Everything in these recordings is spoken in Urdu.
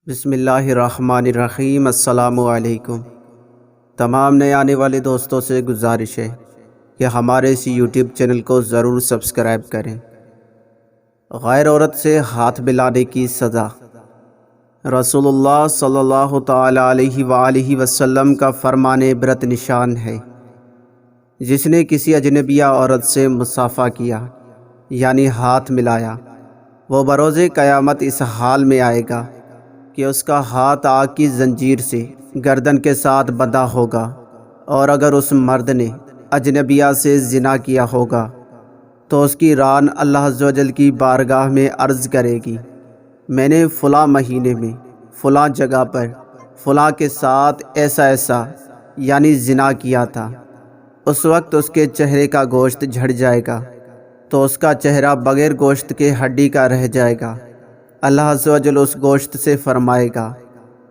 بسم اللہ الرحمن الرحیم۔ السلام علیکم۔ تمام نئے آنے والے دوستوں سے گزارش ہے کہ ہمارے اس یوٹیوب چینل کو ضرور سبسکرائب کریں۔ غیر عورت سے ہاتھ ملانے کی سزا۔ رسول اللہ صلی اللہ تعالی علیہ وآلہ وسلم کا فرمان عبرت نشان ہے، جس نے کسی اجنبیہ عورت سے مصافحہ کیا یعنی ہاتھ ملایا، وہ بروز قیامت اس حال میں آئے گا کہ اس کا ہاتھ آگ کی زنجیر سے گردن کے ساتھ بندھا ہوگا، اور اگر اس مرد نے اجنبیہ سے زنا کیا ہوگا تو اس کی ران اللہ عز و جل کی بارگاہ میں عرض کرے گی، میں نے فلاں مہینے میں فلاں جگہ پر فلاں کے ساتھ ایسا یعنی زنا کیا تھا۔ اس وقت اس کے چہرے کا گوشت جھڑ جائے گا تو اس کا چہرہ بغیر گوشت کے ہڈی کا رہ جائے گا۔ اللہ عز و جل اس گوشت سے فرمائے گا،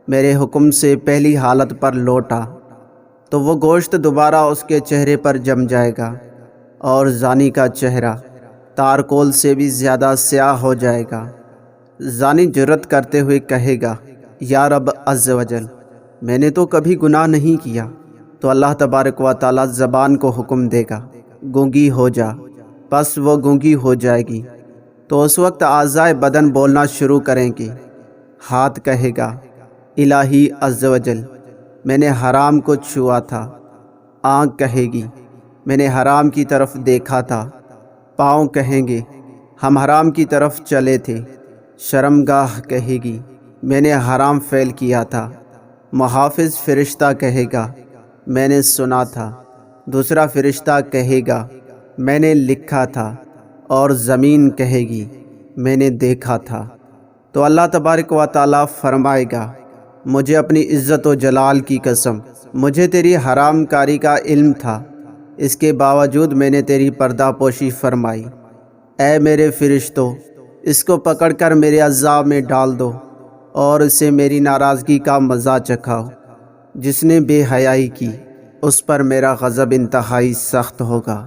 میرے حکم سے پہلی حالت پر لوٹا، تو وہ گوشت دوبارہ اس کے چہرے پر جم جائے گا، اور زانی کا چہرہ تارکول سے بھی زیادہ سیاہ ہو جائے گا۔ زانی جرأت کرتے ہوئے کہے گا، یا رب عز و جل، میں نے تو کبھی گناہ نہیں کیا۔ تو اللہ تبارک و تعالی زبان کو حکم دے گا، گونگی ہو جا، بس وہ گونگی ہو جائے گی۔ تو اس وقت اعضائے بدن بولنا شروع کریں گے۔ ہاتھ کہے گا، الہی عز و جل، میں نے حرام کو چھوا تھا۔ آنکھ کہے گی، میں نے حرام کی طرف دیکھا تھا۔ پاؤں کہیں گے، ہم حرام کی طرف چلے تھے۔ شرمگاہ کہے گی، میں نے حرام فعل کیا تھا۔ محافظ فرشتہ کہے گا، میں نے سنا تھا۔ دوسرا فرشتہ کہے گا، میں نے لکھا تھا۔ اور زمین کہے گی، میں نے دیکھا تھا۔ تو اللہ تبارک و تعالیٰ فرمائے گا، مجھے اپنی عزت و جلال کی قسم، مجھے تیری حرام کاری کا علم تھا، اس کے باوجود میں نے تیری پردہ پوشی فرمائی۔ اے میرے فرشتوں، اس کو پکڑ کر میرے عذاب میں ڈال دو اور اسے میری ناراضگی کا مزہ چکھاؤ۔ جس نے بے حیائی کی اس پر میرا غضب انتہائی سخت ہوگا۔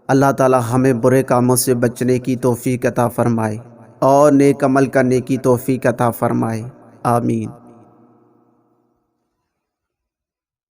اللہ تعالی ہمیں برے کاموں سے بچنے کی توفیق عطا فرمائے اور نیک عمل کرنے کی توفیق عطا فرمائے، آمین۔